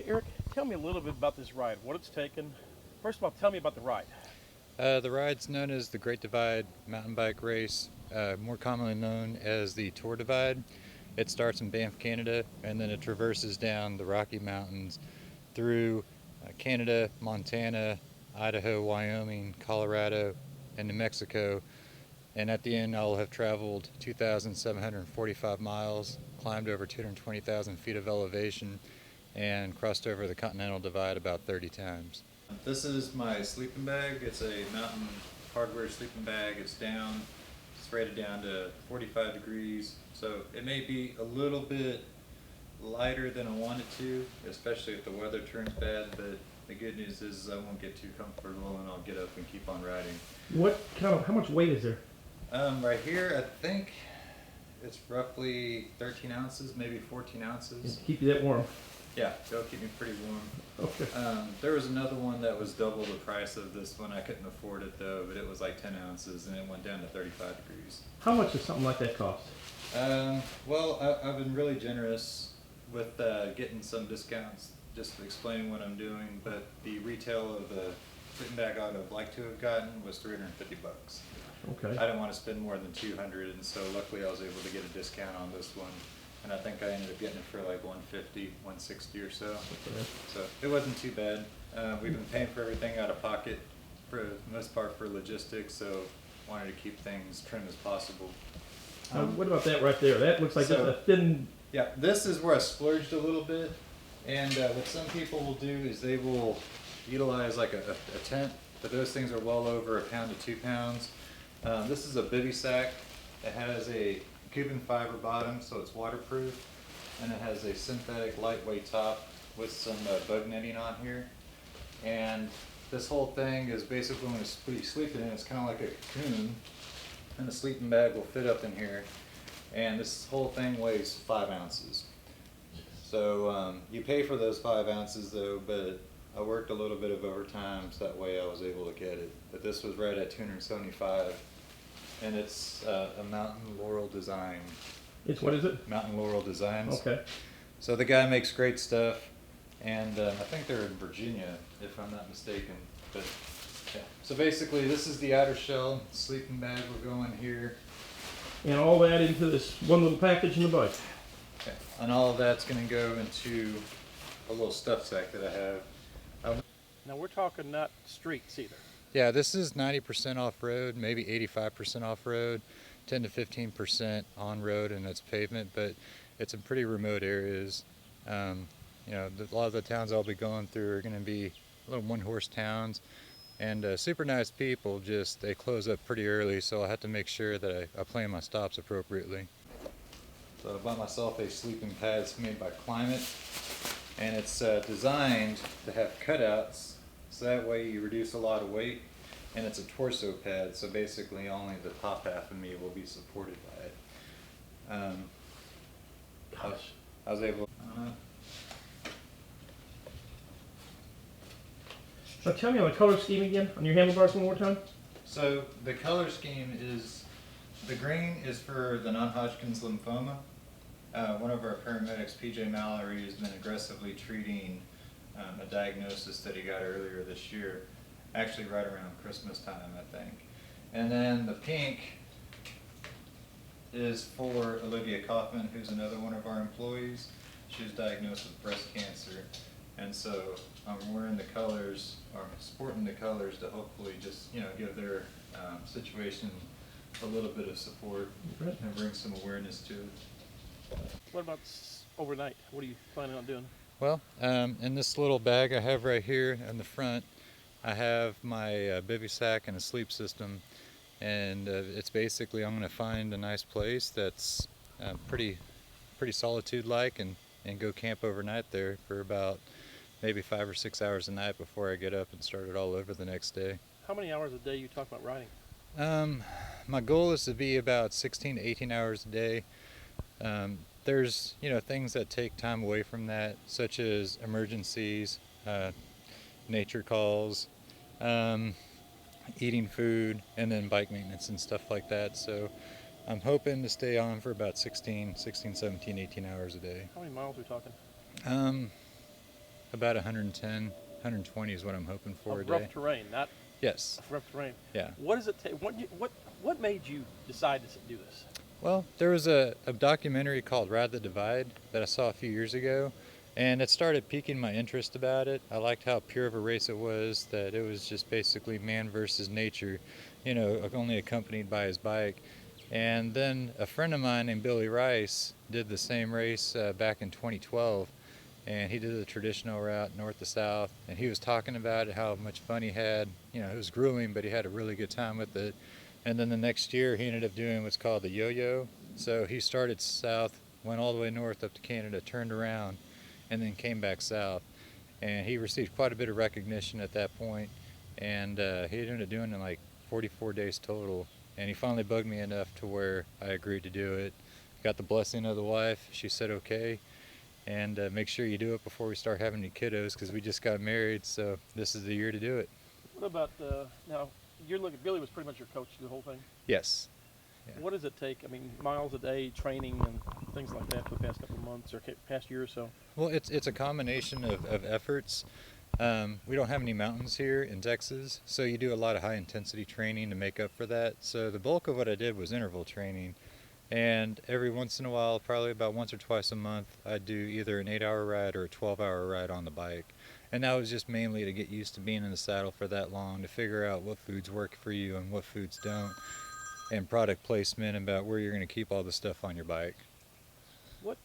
Hey, Eric, tell me a little bit about this ride, what it's taken. First of all, tell me about the ride. The ride's known as the Great Divide mountain bike race, more commonly known as the Tour Divide. It starts in Banff, Canada, and then it traverses down the Rocky Mountains through Canada, Montana, Idaho, Wyoming, Colorado, and New Mexico. And at the end, I'll have traveled 2,745 miles, climbed over 220,000 feet of elevation, and crossed over the Continental Divide about 30 times. This is my sleeping bag. It's a mountain hardware sleeping bag. It's rated down to 45 degrees. So it may be a little bit lighter than I want it to, especially if the weather turns bad, but the good news is I won't get too comfortable and I'll get up and keep on riding. How much weight is there? Right here, I think it's roughly 13 ounces, maybe 14 ounces. Keep you that warm. Yeah, it'll keep me pretty warm. Okay. There was another one that was double the price of this one. I couldn't afford it though, but it was like 10 ounces and it went down to 35 degrees. How much does something like that cost? Well, I've been really generous with getting some discounts, just explaining what I'm doing, but the retail of the sleeping bag I would have liked to have gotten was $350. Okay. I didn't want to spend more than 200, and so luckily I was able to get a discount on this one. And I think I ended up getting it for like 150, 160 or so. Okay. So it wasn't too bad. We've been paying for everything out of pocket for the most part for logistics, so wanted to keep things trim as possible. What about that right there? That looks like so- a thin. Yeah, this is where I splurged a little bit. And what some people will do is they will utilize like a tent, but those things are well over 1 pound to 2 pounds. This is a bivy sack. It has a Cuban fiber bottom, so it's waterproof, and it has a synthetic lightweight top with some bug netting on here. And this whole thing is basically when you sleep in it, it's kind of like a cocoon, and the sleeping bag will fit up in here. And this whole thing weighs 5 ounces. So you pay for those 5 ounces though, but I worked a little bit of overtime, so that way I was able to get it. But this was right at 275. And it's a Mountain Laurel design. It's what is it? Mountain Laurel Designs. Okay. So the guy makes great stuff, and I think they're in Virginia, if I'm not mistaken. But yeah. So basically, this is the outer shell. Sleeping bag will go in here, And all that into this one little package in the bike. okay. And all of that's going to go into a little stuff sack that I have. Now we're talking not streets either. Yeah, this is 90% off-road, maybe 85% off-road, 10 to 15% on-road, and it's pavement, but it's in pretty remote areas. You know, a lot of the towns I'll be going through are going to be little one-horse towns, and super nice people, just they close up pretty early, so I'll have to make sure that I plan my stops appropriately. So I bought myself a sleeping pad. It's made by Climate, and it's designed to have cutouts, so that way you reduce a lot of weight, and it's a torso pad, so basically only the top half of me will be supported by it. I was able. Now tell me on the color scheme again on your handlebars one more time. So the color scheme is, the green is for the non-Hodgkin's lymphoma. One of our paramedics, PJ Mallory, has been aggressively treating a diagnosis that he got earlier this year, actually right around Christmas time, I think. And then the pink is for Olivia Kaufman, who's another one of our employees. She was diagnosed with breast cancer, and so I'm wearing the colors, or sporting the colors, to hopefully just, you know, give their situation a little bit of support and bring some awareness to it. What about overnight? What are you planning on doing? Well, in this little bag I have right here in the front, I have my bivy sack and a sleep system, and it's basically I'm going to find a nice place that's pretty solitude-like, and go camp overnight there for about maybe 5 or 6 hours a night before I get up and start it all over the next day. How many hours a day you talk about riding? My goal is to be about 16 to 18 hours a day. There's, you know, things that take time away from that, such as emergencies, nature calls, eating food, and then bike maintenance and stuff like that. So I'm hoping to stay on for about 16, 17, 18 hours a day. How many miles are we talking? About 110, 120 is what I'm hoping for a Of day. rough terrain, not Yes. rough terrain. Yeah. What does it take? What made you decide to do this? Well, there was a documentary called Ride the Divide that I saw a few years ago, and it started piquing my interest about it. I liked how pure of a race it was, that it was just basically man versus nature, only accompanied by his bike. And then a friend of mine named Billy Rice did the same race back in 2012, and he did the traditional route north to south, and he was talking about it, how much fun he had. It was grueling, but he had a really good time with it. And then the next year he ended up doing what's called the yo-yo. So he started south, went all the way north up to Canada, turned around, and then came back south. And he received quite a bit of recognition at that point, and he ended up doing it in like 44 days total. And he finally bugged me enough to where I agreed to do it. Got the blessing of the wife. She said okay, and make sure you do it before we start having any kiddos, because we just got married, so this is the year to do it. What about now? Billy was pretty much your coach through the whole thing. Yes. Yeah. What does it take? I mean, miles a day, training, and things like that for the past couple of months or past year or so. Well, it's a combination of efforts. We don't have any mountains here in Texas, so you do a lot of high intensity training to make up for that. So the bulk of what I did was interval training, and every once in a while, probably about once or twice a month, I'd do either an 8-hour ride or a 12-hour ride on the bike. And that was just mainly to get used to being in the saddle for that long, to figure out what foods work for you and what foods don't, and product placement about where you're going to keep all the stuff on your bike. You're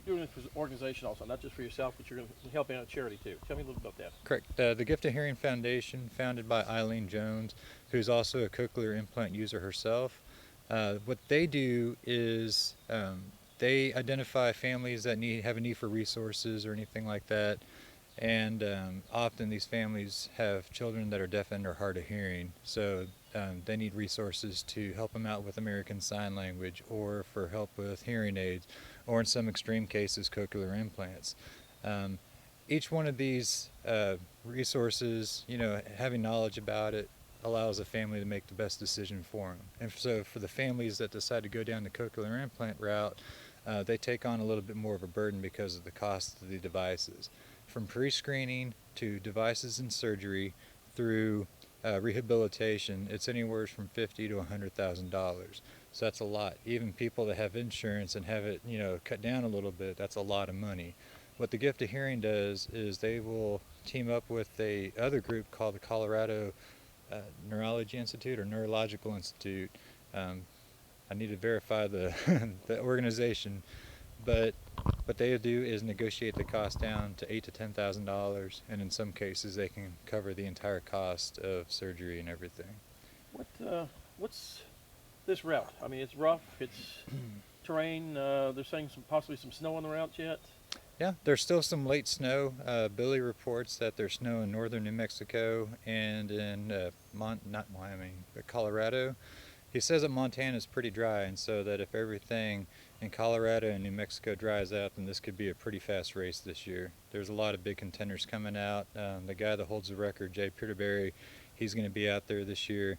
doing it for the organization also, not just for yourself, but you're going to help out a charity too. Tell me a little about that. Correct. The Gift of Hearing Foundation, founded by Eileen Jones, who's also a cochlear implant user herself. What they do is they identify families that have a need for resources or anything like that, and often these families have children that are deaf and or hard of hearing, so they need resources to help them out with American Sign Language, or for help with hearing aids, or in some extreme cases cochlear implants. Each one of these resources, having knowledge about it, allows a family to make the best decision for them. And so for the families that decide to go down the cochlear implant route, they take on a little bit more of a burden because of the cost of the devices. From pre-screening to devices and surgery through rehabilitation, it's anywhere from $50,000 to $100,000. So that's a lot. Even people that have insurance and have it, cut down a little bit, that's a lot of money. What the Gift of Hearing does is they will team up with a other group called the Colorado Neurology Institute or Neurological Institute. I need to verify the the organization, but what they do is negotiate the cost down to $8,000 to $10,000, and in some cases they can cover the entire cost of surgery and everything. What's this route? I mean, it's rough. It's terrain. They're saying possibly some snow on the route yet. Yeah, there's still some late snow. Billy reports that there's snow in northern New Mexico and in Colorado. He says that Montana is pretty dry, and so that if everything in Colorado and New Mexico dries out, then this could be a pretty fast race this year. There's a lot of big contenders coming out. The guy that holds the record, Jay Peterberry, he's going to be out there this year.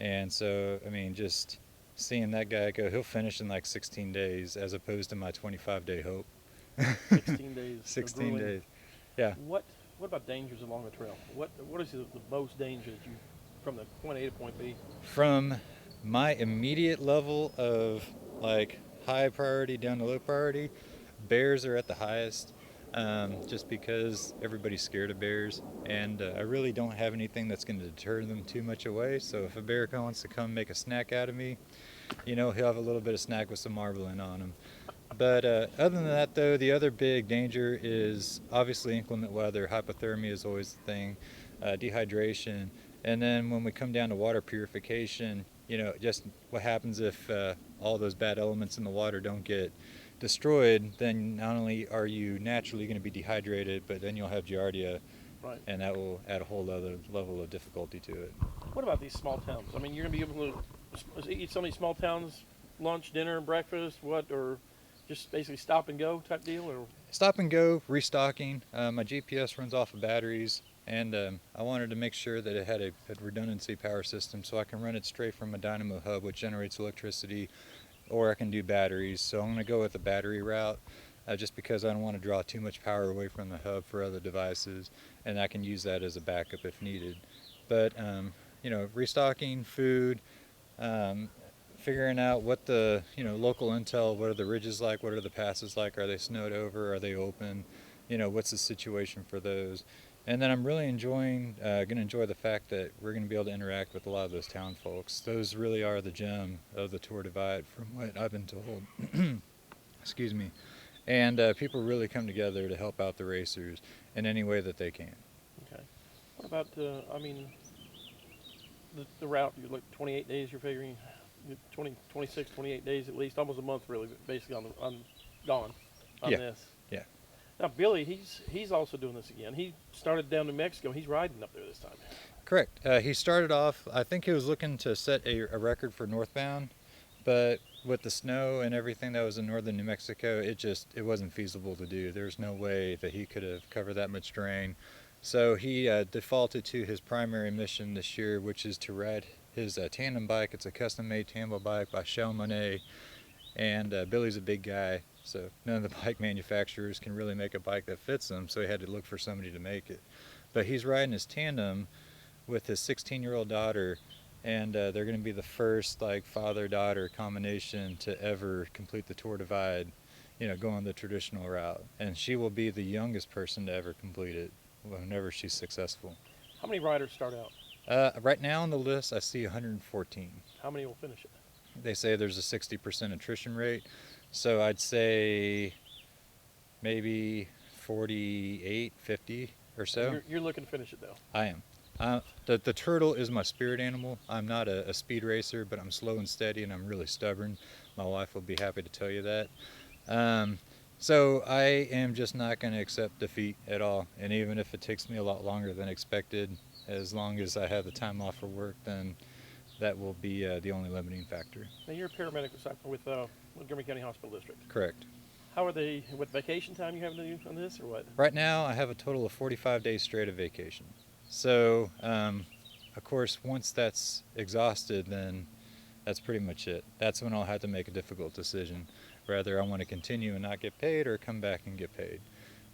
And so, I mean, just seeing that guy go, he'll finish in like 16 days as opposed to my 25-day hope. 16 days. 16 days. Yeah. What about dangers along the trail? What is the most danger that you, from the point A to point B? From my immediate level of like high priority down to low priority, bears are at the highest, just because everybody's scared of bears, and I really don't have anything that's going to deter them too much away. So if a bear wants to come make a snack out of me, he'll have a little bit of snack with some marbling on him. But other than that, though, the other big danger is obviously inclement weather. Hypothermia is always the thing, dehydration, and then when we come down to water purification, just what happens if all those bad elements in the water don't get destroyed, then not only are you naturally going to be dehydrated, but then you'll have giardia, right, and that will add a whole other level of difficulty to it. What about these small towns? I mean, you're going to be able to eat some of these small towns, lunch, dinner, breakfast, or just basically stop and go type deal? Or stop and go, restocking. My GPS runs off of batteries, and I wanted to make sure that it had a redundancy power system, so I can run it straight from a dynamo hub, which generates electricity, or I can do batteries. So I'm going to go with the battery route. just because I don't want to draw too much power away from the hub for other devices, and I can use that as a backup if needed. But you know, restocking food, figuring out what the local intel, what are the ridges like, what are the passes like, are they snowed over, are they open, what's the situation for those. And then I'm really going to enjoy the fact that we're going to be able to interact with a lot of those town folks. Those really are the gem of the Tour Divide from what I've been told. Excuse me. And people really come together to help out the racers in any way that they can. Okay. What about, I mean, the route, you look 28 days, you're figuring 26, 28 days at least, almost a month really, basically on gone on Yeah. this. Yeah. Now Billy, he's also doing this again. He started down New Mexico. He's riding up there this time. Correct. He started off, I think he was looking to set a record for northbound, but with the snow and everything that was in northern New Mexico, it wasn't feasible to do. There's no way that he could have covered that much terrain. So he defaulted to his primary mission this year, which is to ride his tandem bike. It's a custom-made tandem bike by Shell Monet, and Billy's a big guy, so none of the bike manufacturers can really make a bike that fits him, so he had to look for somebody to make it. But he's riding his tandem with his 16-year-old daughter, and they're going to be the first father-daughter combination to ever complete the Tour Divide, going the traditional route. And she will be the youngest person to ever complete it whenever she's successful. How many riders start out? Right now on the list, I see 114. How many will finish it? They say there's a 60% attrition rate, so I'd say maybe 48, 50 or so. You're looking to finish it though. I am. The turtle is my spirit animal. I'm not a speed racer, but I'm slow and steady, and I'm really stubborn. My wife will be happy to tell you that. So I am just not going to accept defeat at all, and even if it takes me a lot longer than expected, as long as I have the time off for work, then that will be the only limiting factor. Now you're a paramedic with Montgomery County Hospital District. Correct. How are they, what vacation time you have to do on this or what? Right now I have a total of 45 days straight of vacation. So, of course, once that's exhausted, then that's pretty much it. That's when I'll have to make a difficult decision. Whether I want to continue and not get paid or come back and get paid.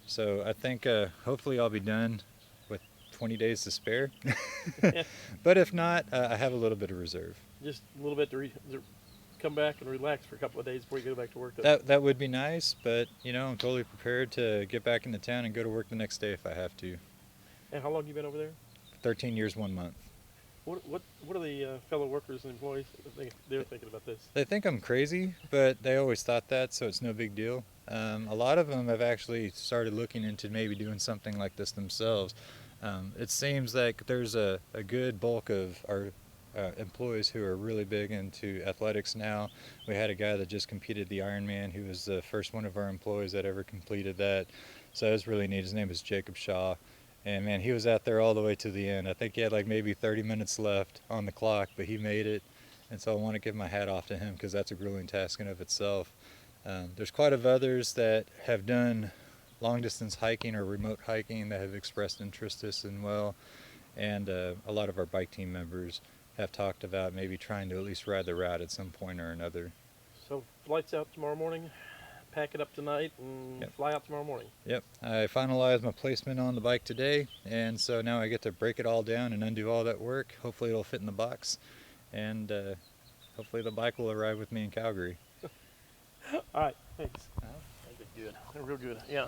So I think hopefully I'll be done with 20 days to spare. But if not, I have a little bit of reserve. Just a little bit to come back and relax for a couple of days before you go back to work. That would be nice, but I'm totally prepared to get back into town and go to work the next day if I have to. And how long you been over there? 13 years, 1 month. What are the fellow workers and employees they're thinking about this? They think I'm crazy, but they always thought that, so it's no big deal. A lot of them have actually started looking into maybe doing something like this themselves. It seems like there's a good bulk of our employees who are really big into athletics now. We had a guy that just competed the Ironman. He was the first one of our employees that ever completed that. So it was really neat. His name is Jacob Shaw. And man, he was out there all the way to the end. I think he had maybe 30 minutes left on the clock, but he made it. And so I want to give my hat off to him because that's a grueling task in of itself. There's quite a few others that have done long distance hiking or remote hiking that have expressed interest in this as well. And a lot of our bike team members have talked about maybe trying to at least ride the route at some point or another. So flight's out tomorrow morning, pack it up tonight, and Yep. fly out tomorrow morning. Yep, I finalized my placement on the bike today, and so now I get to break it all down and undo all that work. Hopefully it'll fit in the box, and hopefully the bike will arrive with me in Calgary. All right, thanks. That'd be good. Real good, yeah.